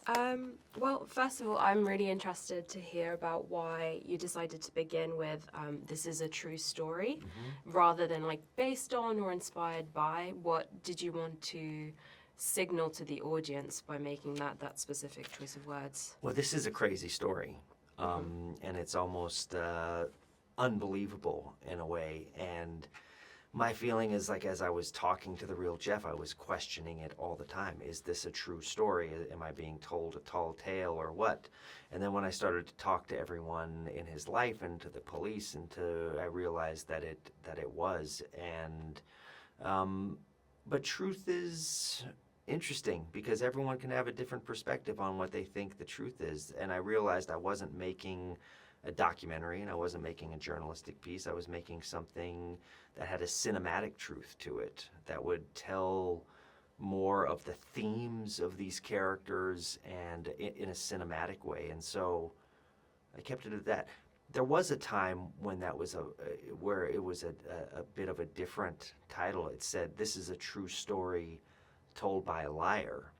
Well, first of all, I'm really interested to hear about why you decided to begin with this is a true story rather than like based on or inspired by. What did you want to signal to the audience by making that specific choice of words? Well, this is a crazy story, and it's almost unbelievable in a way. And my feeling is like as I was talking to the real Jeff, I was questioning it all the time. Is this a true story? Am I being told a tall tale or what? And then when I started to talk to everyone in his life and to the police, I realized that it was. And but truth is interesting because everyone can have a different perspective on what they think the truth is. And I realized I wasn't making a documentary and I wasn't making a journalistic piece. I was making something that had a cinematic truth to it that would tell more of the themes of these characters and in a cinematic way. And so I kept it at that. There was a time when that was where it was a bit of a different title. It said, "This is a true story told by a liar."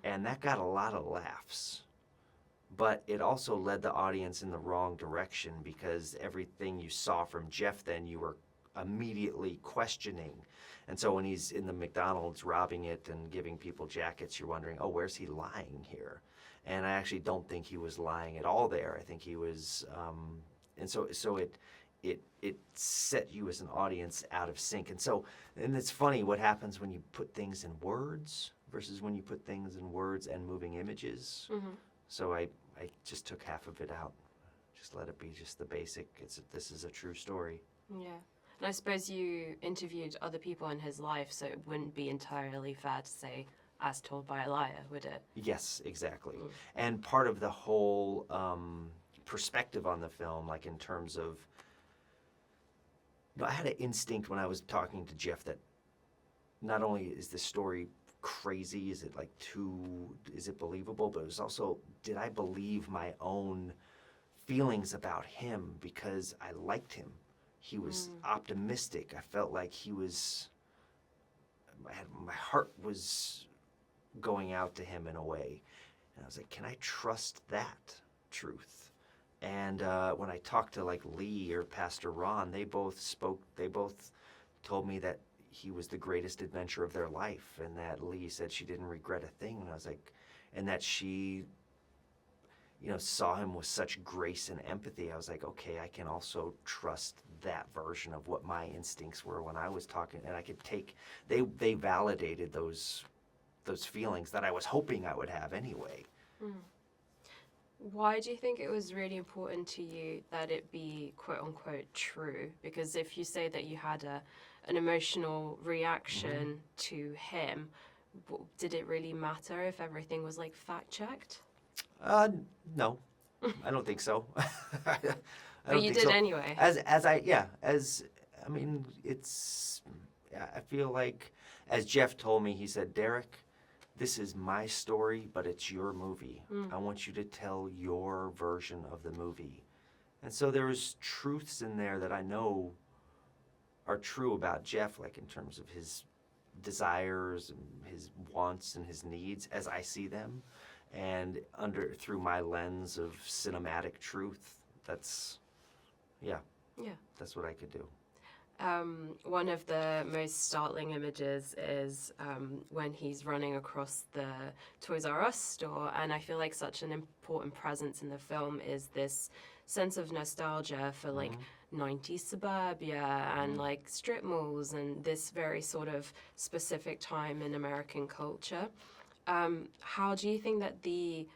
And that got a lot of laughs. But it also led the audience in the wrong direction because everything you saw from Jeff then you were immediately questioning. And so when he's in the McDonald's robbing it and giving people jackets, you're wondering, oh, where's he lying here? And I actually don't think he was lying at all there. I think he was, and so it set you as an audience out of sync. And it's funny what happens when you put things in words versus when you put things in words and moving images. So I just took half of it out. Just let it be just the basic. This is a true story. Yeah. And I suppose you interviewed other people in his life, so it wouldn't be entirely fair to say as told by a liar, would it? Yes, exactly. And part of the whole perspective on the film, like in terms of, I had an instinct when I was talking to Jeff that not only is the story crazy, is it believable, but it was also, did I believe my own feelings about him because I liked him? He was optimistic. I felt like my heart was going out to him in a way. And I was like, can I trust that truth? And when I talked to like Lee or Pastor Ron, they both told me that he was the greatest adventure of their life, and that Lee said she didn't regret a thing. And I was like, and that she, saw him with such grace and empathy. I was like, okay, I can also trust that version of what my instincts were when I was talking, and I could take, they validated those feelings that I was hoping I would have anyway. Why do you think it was really important to you that it be quote unquote true? Because if you say that you had an emotional reaction to him, did it really matter if everything was like fact checked? No, I don't think so. But you did anyway. I feel like, as Jeff told me, he said, Derek, this is my story, but it's your movie. I want you to tell your version of the movie. And so there's truths in there that I know are true about Jeff, like in terms of his desires and his wants and his needs as I see them. And through my lens of cinematic truth, that's what I could do. One of the most startling images is when he's running across the Toys R Us store, and I feel like such an important presence in the film is this sense of nostalgia for like 90s suburbia and like strip malls and this very sort of specific time in American culture. How do you think that the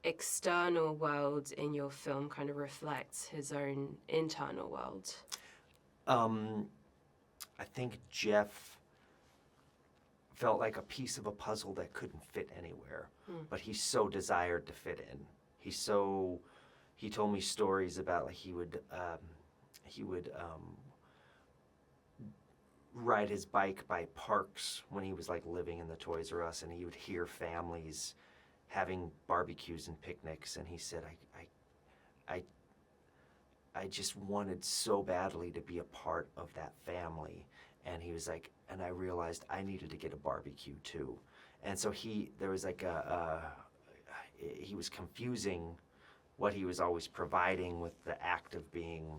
external world in your film kind of reflects his own internal world? I think Jeff felt like a piece of a puzzle that couldn't fit anywhere, but he so desired to fit in. He told me stories about like he would ride his bike by parks when he was like living in the Toys R Us, and he would hear families having barbecues and picnics, and he said, I just wanted so badly to be a part of that family. And he was like, and I realized I needed to get a barbecue too. And so there was like was confusing what he was always providing with the act of being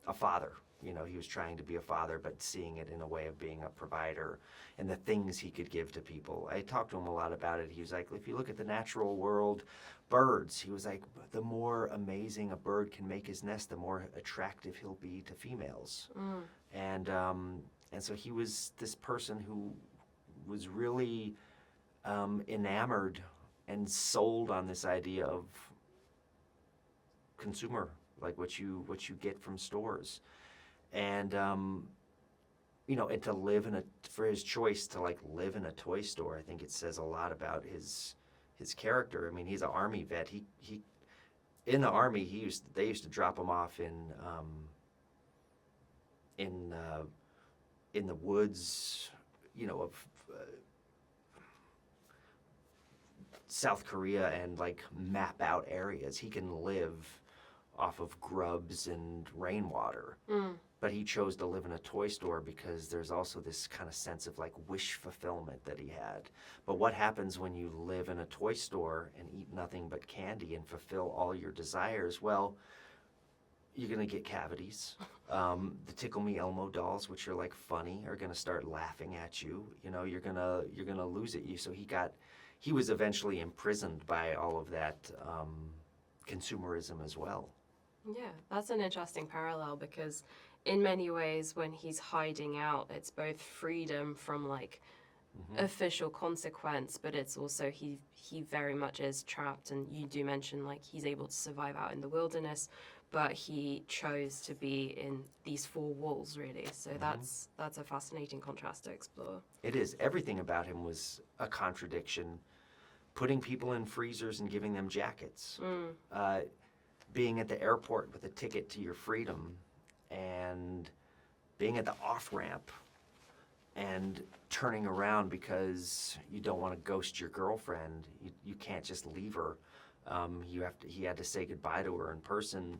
a father. You know, he was trying to be a father, but seeing it in a way of being a provider and the things he could give to people. I talked to him a lot about it. He was like, if you look at the natural world, birds, he was like, the more amazing a bird can make his nest, the more attractive he'll be to females. And so he was this person who was really enamored and sold on this idea of consumer, like what you get from stores. And you know, and to live for his choice to like live in a toy store, I think it says a lot about his character. I mean, he's an Army vet. He in the Army, they used to drop him off in the woods, you know, of South Korea, and like map out areas. He can live off of grubs and rainwater. But he chose to live in a toy store because there's also this kind of sense of like wish fulfillment that he had. But what happens when you live in a toy store and eat nothing but candy and fulfill all your desires? Well, you're gonna get cavities. The Tickle Me Elmo dolls, which are like funny, are gonna start laughing at you. You know, you're gonna lose it. So he was eventually imprisoned by all of that consumerism as well. Yeah, that's an interesting parallel, because in many ways when he's hiding out, it's both freedom from like official consequence, but it's also he very much is trapped. And you do mention like he's able to survive out in the wilderness, but he chose to be in these four walls, really. So that's a fascinating contrast to explore. It is. Everything about him was a contradiction. Putting people in freezers and giving them jackets. Being at the airport with a ticket to your freedom, and being at the off-ramp and turning around because you don't want to ghost your girlfriend. You can't just leave her. He had to say goodbye to her in person.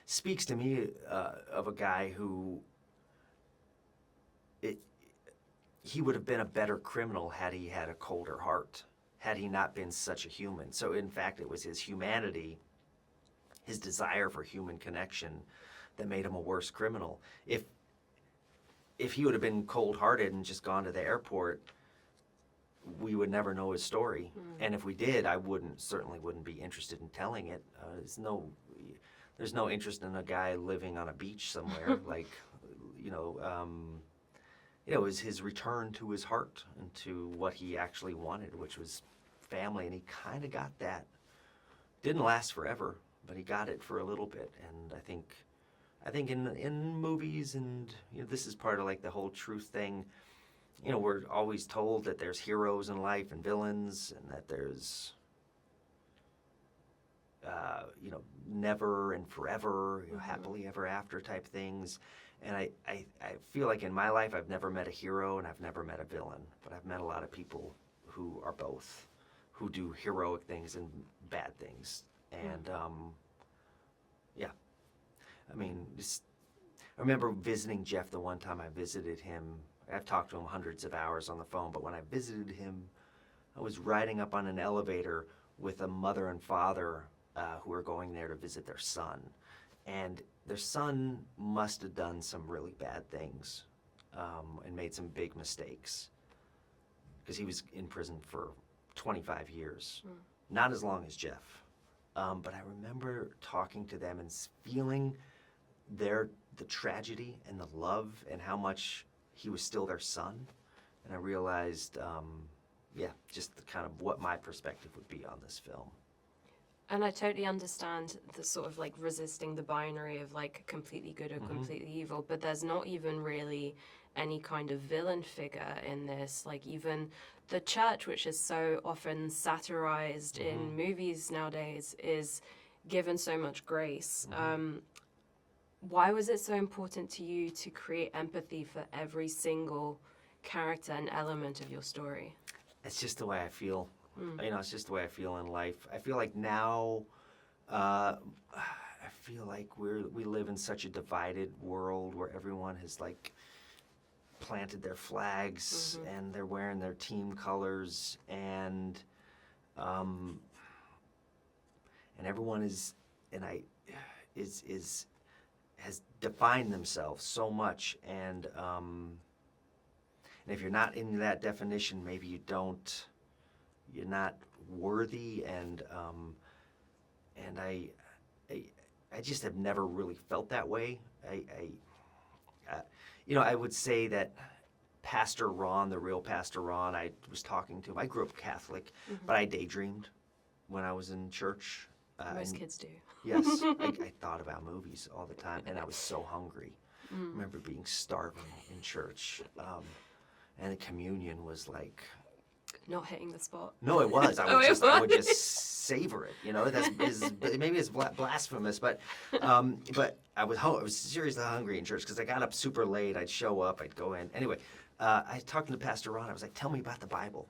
Speaks to me of a guy who he would have been a better criminal had he had a colder heart, had he not been such a human. So in fact, it was his humanity, his desire for human connection, that made him a worse criminal. If he would have been cold-hearted and just gone to the airport, we would never know his story. And if we did, I certainly wouldn't be interested in telling it. There's no interest in a guy living on a beach somewhere. Like, it was his return to his heart and to what he actually wanted, which was family, and he kind of got that. Didn't last forever, but he got it for a little bit. And I think in movies, and this is part of like the whole truth thing. We're always told that there's heroes in life and villains, and that there's never and forever, happily ever after type things. And I feel like in my life I've never met a hero and I've never met a villain, but I've met a lot of people who are both, who do heroic things and bad things. And I remember visiting Jeff the one time I visited him. I've talked to him hundreds of hours on the phone, but when I visited him, I was riding up on an elevator with a mother and father who were going there to visit their son. And their son must have done some really bad things and made some big mistakes, because he was in prison for 25 years. Not as long as Jeff. But I remember talking to them and feeling the tragedy and the love and how much he was still their son. And I realized, just the kind of what my perspective would be on this film. And I totally understand the sort of like resisting the binary of like completely good or completely evil, but there's not even really any kind of villain figure in this. Like even the church, which is so often satirized in movies nowadays, is given so much grace. Why was it so important to you to create empathy for every single character and element of your story? It's just the way I feel. It's just the way I feel in life. I feel like now, I feel like we live in such a divided world where everyone has like planted their flags and they're wearing their team colors, and And everyone is has defined themselves so much, and if you're not in that definition, maybe you're not worthy, and I just have never really felt that way. I would say that Pastor Ron, the real Pastor Ron, I was talking to him. I grew up Catholic, but I daydreamed when I was in church. Most kids do. Yes, I thought about movies all the time, and I was so hungry. I remember being starving in church, and the communion was like... Not hitting the spot. No, it was. I would just savor it. Maybe it's blasphemous, but I was seriously hungry in church because I got up super late. I'd show up. I'd go in. Anyway, I was talking to Pastor Ron. I was like, "Tell me about the Bible,"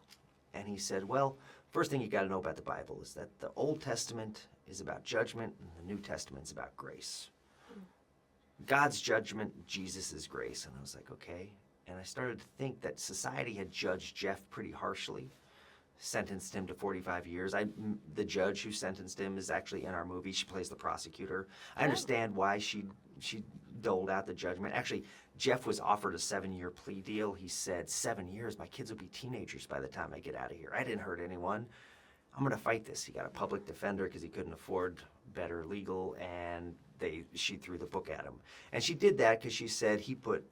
and he said, "Well, first thing you got to know about the Bible is that the Old Testament is about judgment, and the New Testament is about grace. God's judgment, Jesus' grace." And I was like, "Okay." And I started to think that society had judged Jeff pretty harshly, sentenced him to 45 years. The judge who sentenced him is actually in our movie. She plays the prosecutor. I understand why she doled out the judgment. Actually, Jeff was offered a 7-year plea deal. He said, 7 years, my kids will be teenagers by the time I get out of here. I didn't hurt anyone. I'm going to fight this. He got a public defender because he couldn't afford better legal, and she threw the book at him. And she did that because she said he put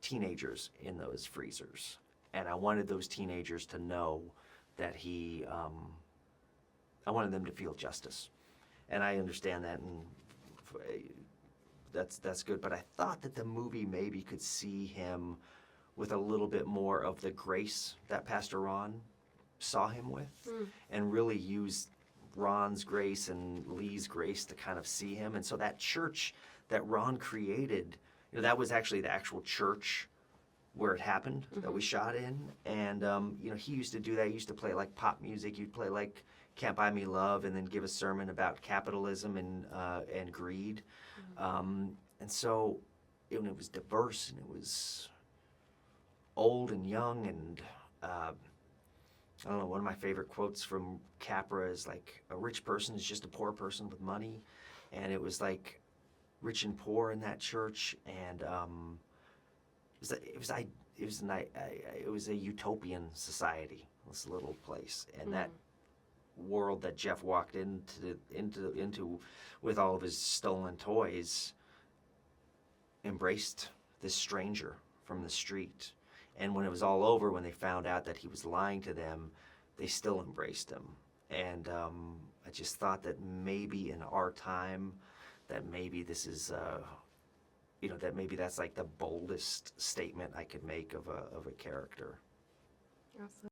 teenagers in those freezers, and I wanted those teenagers to know that I wanted them to feel justice, and I understand that, and that's good. But I thought that the movie maybe could see him with a little bit more of the grace that Pastor Ron saw him with, and really use Ron's grace and Lee's grace to kind of see him. And so that church that Ron created, that was actually the actual church where it happened, that we shot in. And, he used to do that. He used to play like pop music. He'd play like Can't Buy Me Love, and then give a sermon about capitalism and greed. And so it was diverse, and it was old and young. And I don't know, one of my favorite quotes from Capra is like, a rich person is just a poor person with money. And it was like rich and poor in that church, and it was a utopian society, this little place, and that world that Jeff walked into with all of his stolen toys embraced this stranger from the street. And when it was all over, when they found out that he was lying to them, they still embraced him. And I just thought that maybe in our time, that maybe this is, that maybe that's like the boldest statement I could make of a character. Absolutely.